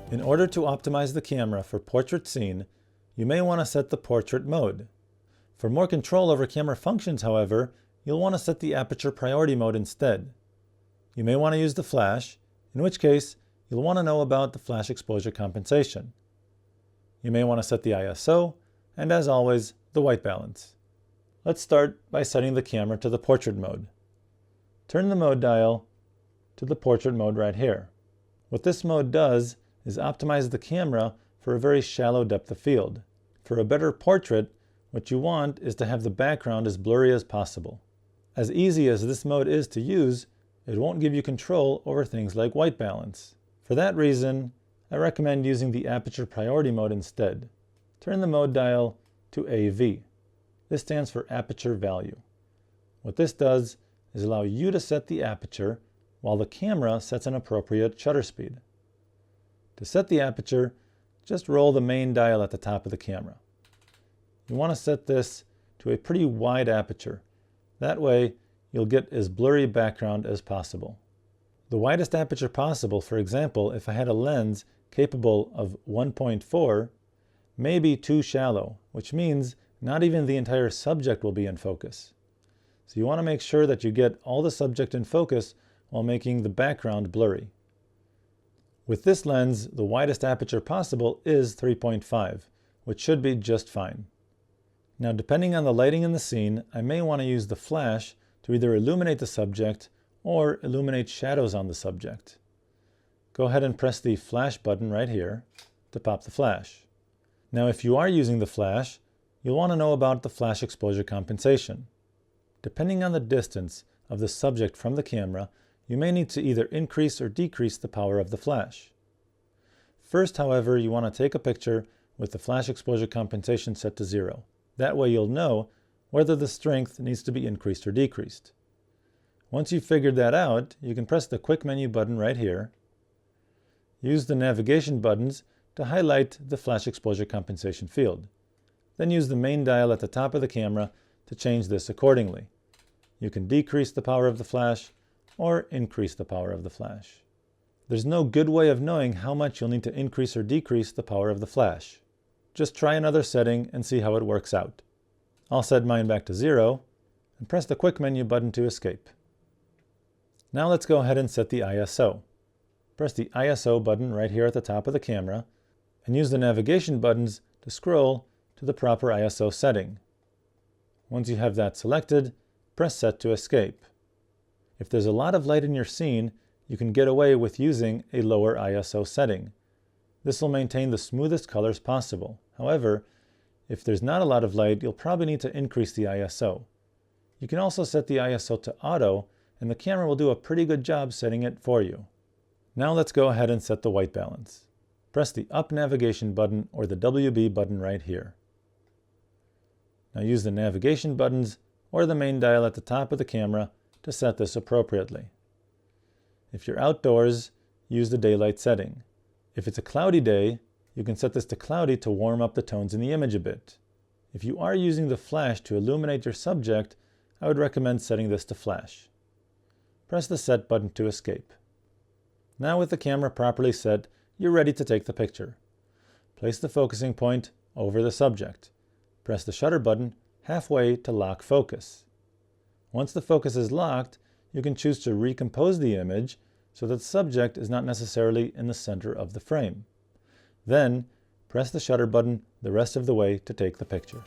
In order to optimize the camera for portrait scene, you may want to set the portrait mode. For more control over camera functions, however, you'll want to set the aperture priority mode instead. You may want to use the flash, in which case you'll want to know about the flash exposure compensation. You may want to set the ISO, and as always, the white balance. Let's start by setting the camera to the portrait mode. Turn the mode dial to the portrait mode right here. What this mode does is optimize the camera for a very shallow depth of field. For a better portrait, what you want is to have the background as blurry as possible. As easy as this mode is to use, it won't give you control over things like white balance. For that reason, I recommend using the aperture priority mode instead. Turn the mode dial to AV. This stands for aperture value. What this does is allow you to set the aperture while the camera sets an appropriate shutter speed. To set the aperture, just roll the main dial at the top of the camera. You want to set this to a pretty wide aperture. That way, you'll get as blurry background as possible. The widest aperture possible, for example, if I had a lens capable of 1.4, may be too shallow, which means not even the entire subject will be in focus. So you want to make sure that you get all the subject in focus while making the background blurry. With this lens, the widest aperture possible is 3.5, which should be just fine. Now, depending on the lighting in the scene, I may want to use the flash to either illuminate the subject or illuminate shadows on the subject. Go ahead and press the flash button right here to pop the flash. Now, if you are using the flash, you'll want to know about the flash exposure compensation. Depending on the distance of the subject from the camera, you may need to either increase or decrease the power of the flash. First, however, you want to take a picture with the flash exposure compensation set to 0. That way you'll know whether the strength needs to be increased or decreased. Once you've figured that out, you can press the quick menu button right here. Use the navigation buttons to highlight the flash exposure compensation field. Then use the main dial at the top of the camera to change this accordingly. You can decrease the power of the flash or increase the power of the flash. There's no good way of knowing how much you'll need to increase or decrease the power of the flash. Just try another setting and see how it works out. I'll set mine back to 0 and press the quick menu button to escape. Now let's go ahead and set the ISO. Press the ISO button right here at the top of the camera and use the navigation buttons to scroll to the proper ISO setting. Once you have that selected, press set to escape. If there's a lot of light in your scene, you can get away with using a lower ISO setting. This will maintain the smoothest colors possible. However, if there's not a lot of light, you'll probably need to increase the ISO. You can also set the ISO to auto, and the camera will do a pretty good job setting it for you. Now let's go ahead and set the white balance. Press the up navigation button or the WB button right here. Now use the navigation buttons or the main dial at the top of the camera to set this appropriately. If you're outdoors, use the daylight setting. If it's a cloudy day, you can set this to cloudy to warm up the tones in the image a bit. If you are using the flash to illuminate your subject, I would recommend setting this to flash. Press the set button to escape. Now with the camera properly set, you're ready to take the picture. Place the focusing point over the subject. Press the shutter button halfway to lock focus. Once the focus is locked, you can choose to recompose the image so that the subject is not necessarily in the center of the frame. Then, press the shutter button the rest of the way to take the picture.